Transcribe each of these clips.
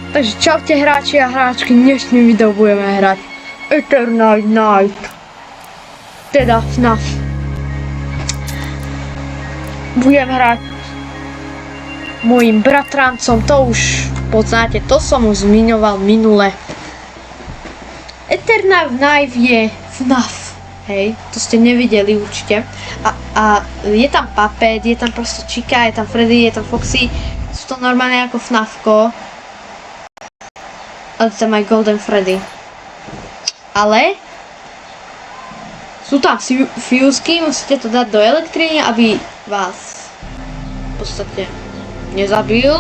Takže čaute hráči a hráčky, dnešným videu budeme hrať Eternal Night. Teda FNAF. Budem hrať mojim bratrancom, to už poznáte, to som už zmiňoval minule. Eternal Night je FNAF, hej, to ste nevideli určite. A je tam Puppet, je tam proste Chica, je tam Freddy, je tam Foxy, sú to normálne ako FNAFko. Ale tam aj Golden Freddy. Ale sú tam fúzky, musíte to dať do elektriny, aby vás v podstate nezabil.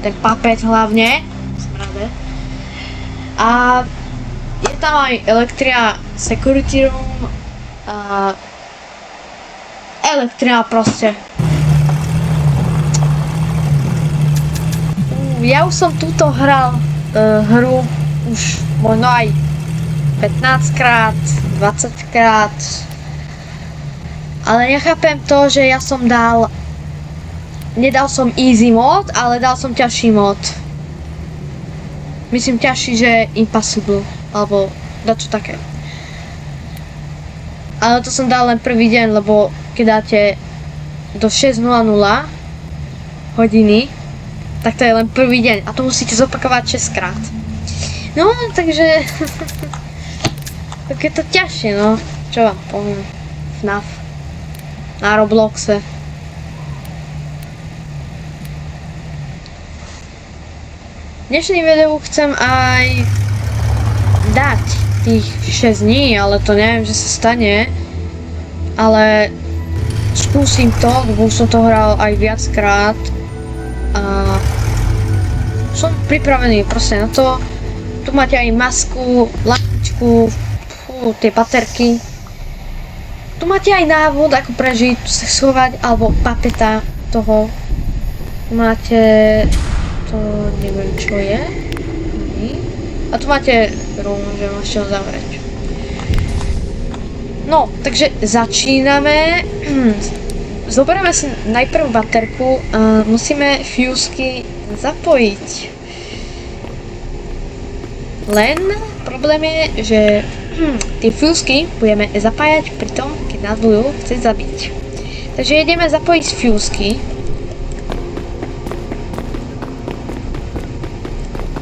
Ten Puppet hlavne. A je tam aj elektrina security room. A elektrina proste. Ja už som túto hral hru už možno aj 15 krát, 20 krát, ale nechápem to, že ja som nedal som easy mod, ale dal som ťažší mod. Myslím ťažší, že impossible, alebo dačo také. Ale to som dal len prvý deň, lebo keď dáte do 6:00 hodiny, tak to je len prvý deň a to musíte zopakovať 6 krát. No, takže tak je to ťažšie, no. Čo vám poviem? FNAF. Na Robloxe. V dnešný videu chcem aj dať tých 6 dní, ale to neviem, že sa stane. Ale skúsim to, lebo už som to hral aj viackrát. A som pripravený proste na to. Tu máte aj masku, lampičku, tie baterky. Tu máte aj návod, ako prežiť, tu sa schovať, alebo Puppeta toho. Tu máte, to neviem čo je. A tu máte room, že môžete ho zavrieť. No, takže začíname. Zoberieme si najprv baterku a musíme fúzky zapojiť. Len problém je, že tie fúzky budeme zapájať pri tom, keď nás budú chcieť zabiť. Takže ideme zapojiť fúzky.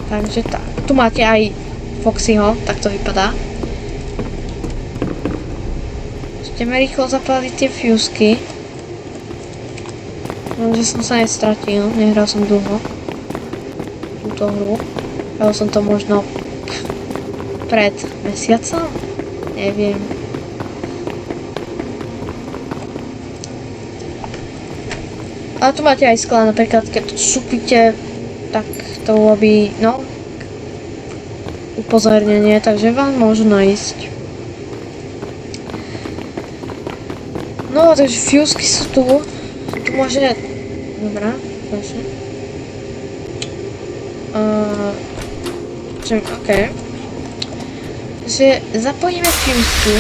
Takže tak. Tu máte aj Foxyho, tak to vypadá. Ideme rýchlo zapáliť tie fúzky. Že som sa nestratil, nehral som dlho túto hru. Hral som to možno pred mesiacom? Neviem. Ale tu máte aj skla, napríklad keď to súpite, tak to robí, no, upozornenie, takže vám môžu nájsť. No, takže fúzky sú tu. Tu môže... Dobrá, prosím. OK. Takže zapojíme fúzky.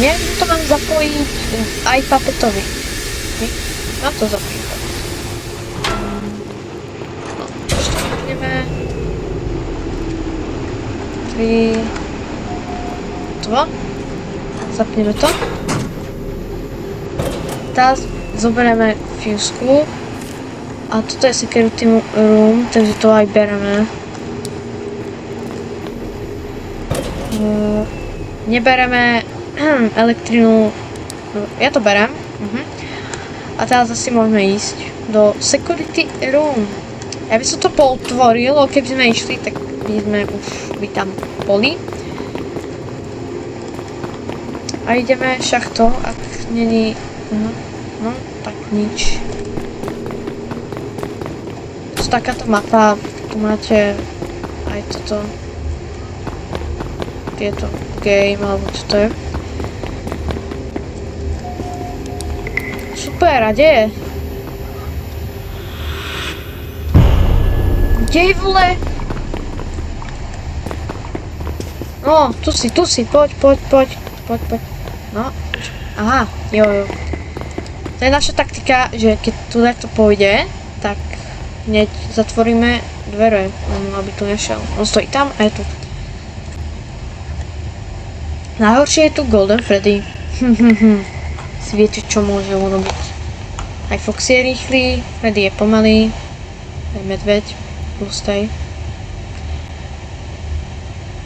Neviem, to mám zapojiť aj Puppetovi. Mám to zapojiť. No, ešte zapneme. 3, 2. Zapneme to. Teraz zoberieme fúzku a toto je security room, takže to aj bereme. Nebereme elektrinu, ja to berem. A teraz asi môžeme ísť do security room. Ja by som to pootvoril, keby sme išli, tak by sme už tam boli. A ideme však to, ak není... No, tak nič. To je takáto mapa, tu máte aj toto, tieto game, alebo čo to je. Super, a kde je? Kde je, vole? No, tu si, poď. No, aha, jo. To je naša taktika, že keď tu takto pôjde, tak hneď zatvoríme dvere, aby tu nešiel. On stojí tam a je tu. Najhoršie je tu Golden Freddy. Si viete, čo môže urobiť. Aj Foxy je rýchly, Freddy je pomalý. Aj medveď, tlustej.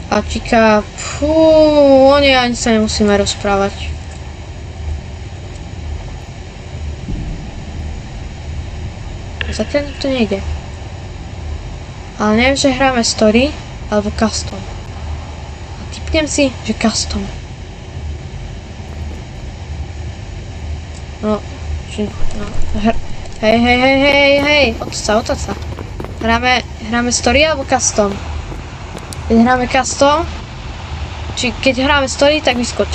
A Chica, o nie, ani sa nemusíme rozprávať. Zatiaľ nikto nejde. Ale neviem, že hráme story alebo custom. A tipnem si, že custom. No, hej, otoď sa. Hráme story alebo custom? Keď hráme custom, či keď hráme story, tak vyskoč.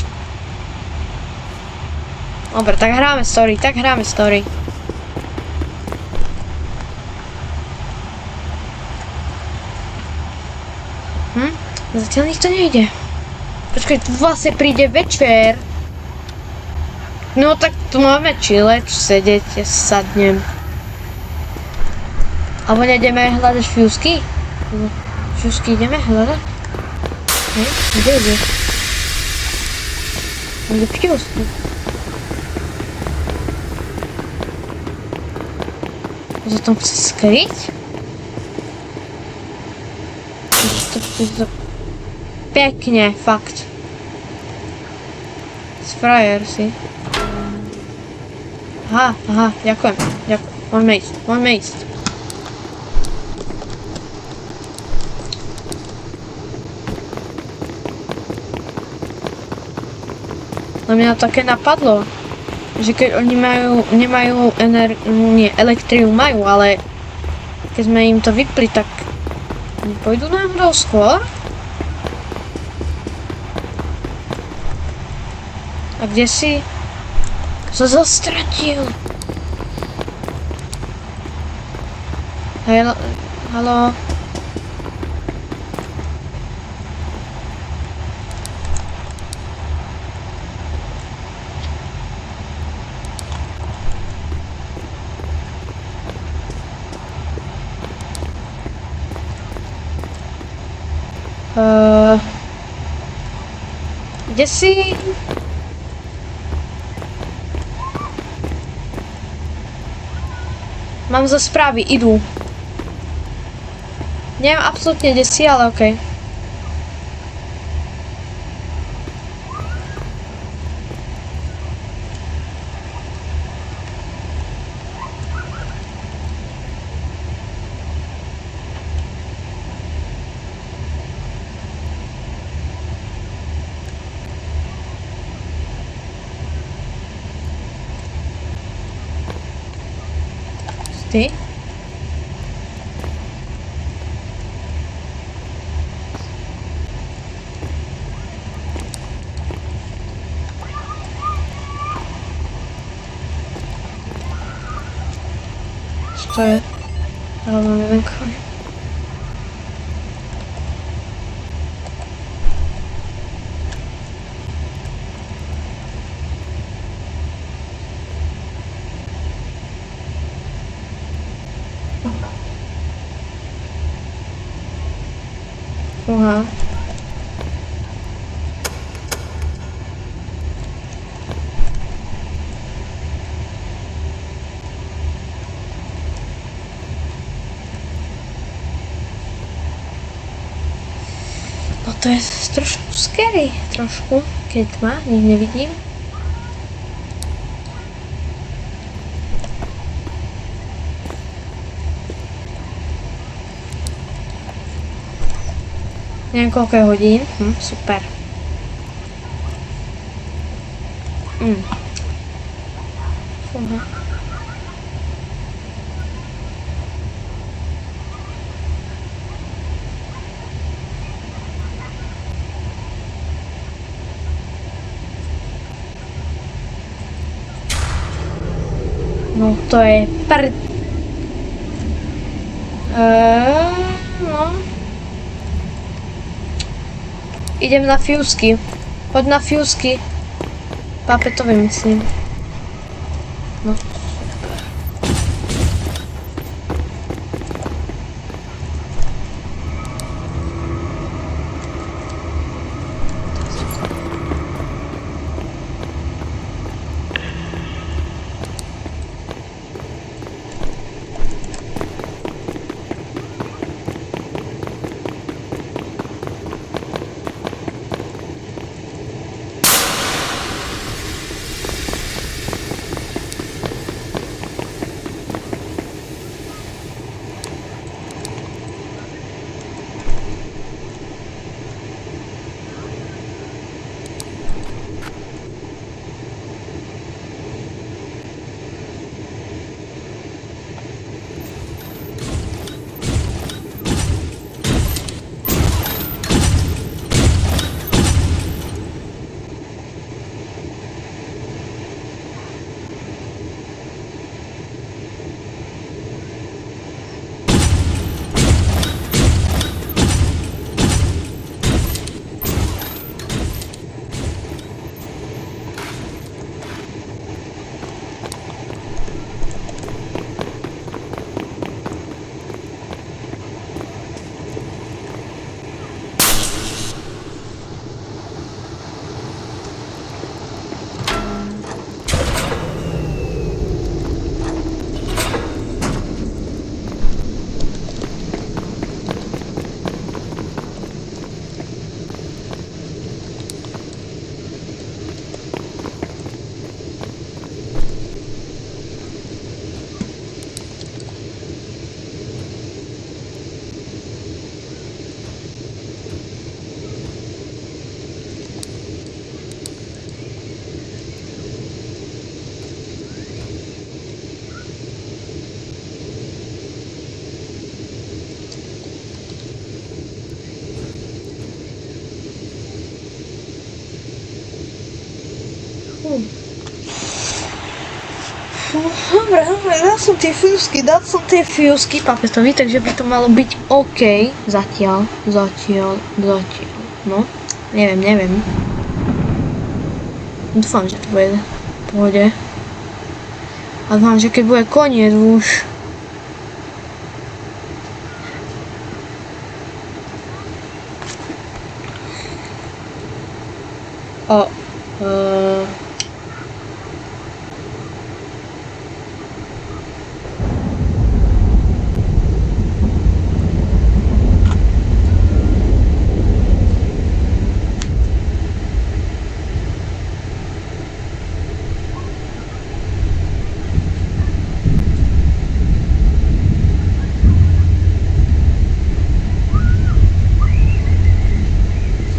Dobre, tak hráme story. Zatiaľ nikto nejde. Počkaj, tu vlastne príde večer. No tak tu máme chilleť, sedieť, ja sadnem. Alebo nejdeme hľadať fusky? Fusky ideme hľadať? Kde ide? Kde fusky? Že tam chce skryť? Pekne, fakt. Sprajer si. Aha, ďakujem. Môžeme ísť. Na mňa také napadlo, že keď oni nemajú elektriu majú, ale keď sme im to vypli, tak pôjdu náhodou skôr? A kde si sa zastratil? Haló? Kde si? Mám za správy, idú. Neviem absolútne kde si, ale okej. Ty? Co to je? Ale mám jeden koj. Aha. No to je trošku scary, keď ma nik nevidím. Neviem koľko je hodín, super. Fúha. No to je no. Idem na fusky. Poď na fusky. Pápe to vymyslím. No, super. Dobre, dal som tie fúzky papetovi, takže by to malo byť OK. Zatiaľ. No, neviem. Dúfam, že to bude v pohode. A dúfam, že keď bude koniec už.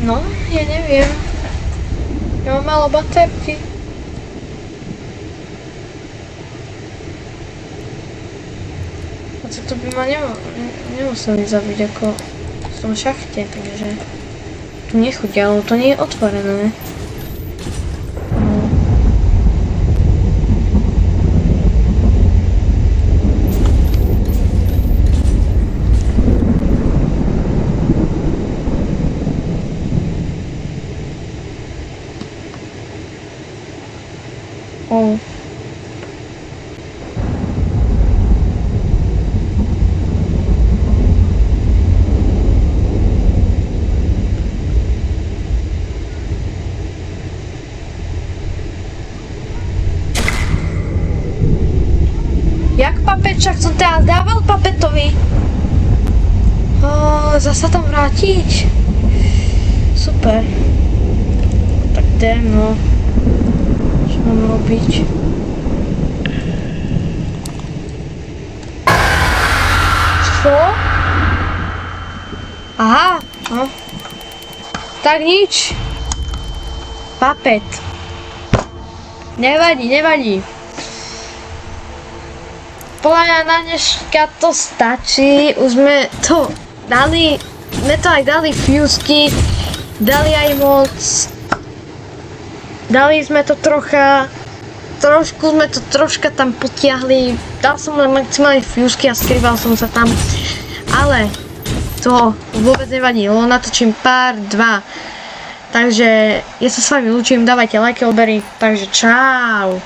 No, ja neviem. Ja mám málo baterky. A co to by ma nemuseli zabiť ako v tom šachte, takže tu nechodia, ale to nie je otvorené. O. Jak papet, však som teraz dával papetovi. Zasa tam vrátiť. Super. Tak jdem, no. Čo mám robiť? Čo? Aha, no. Tak nič. Papet. Nevadí. Podľa mňa na dneška to stačí. Už sme to dali, aj dali fúzky, dali aj moc. Dali sme to trošku sme to troška tam potiahli. Dal som len maximálne fúzky a skrýval som sa tam. Ale to vôbec nevadí, len natočím pár 2. Takže ja sa s vami lúčim, dávajte like, odbery, takže čau.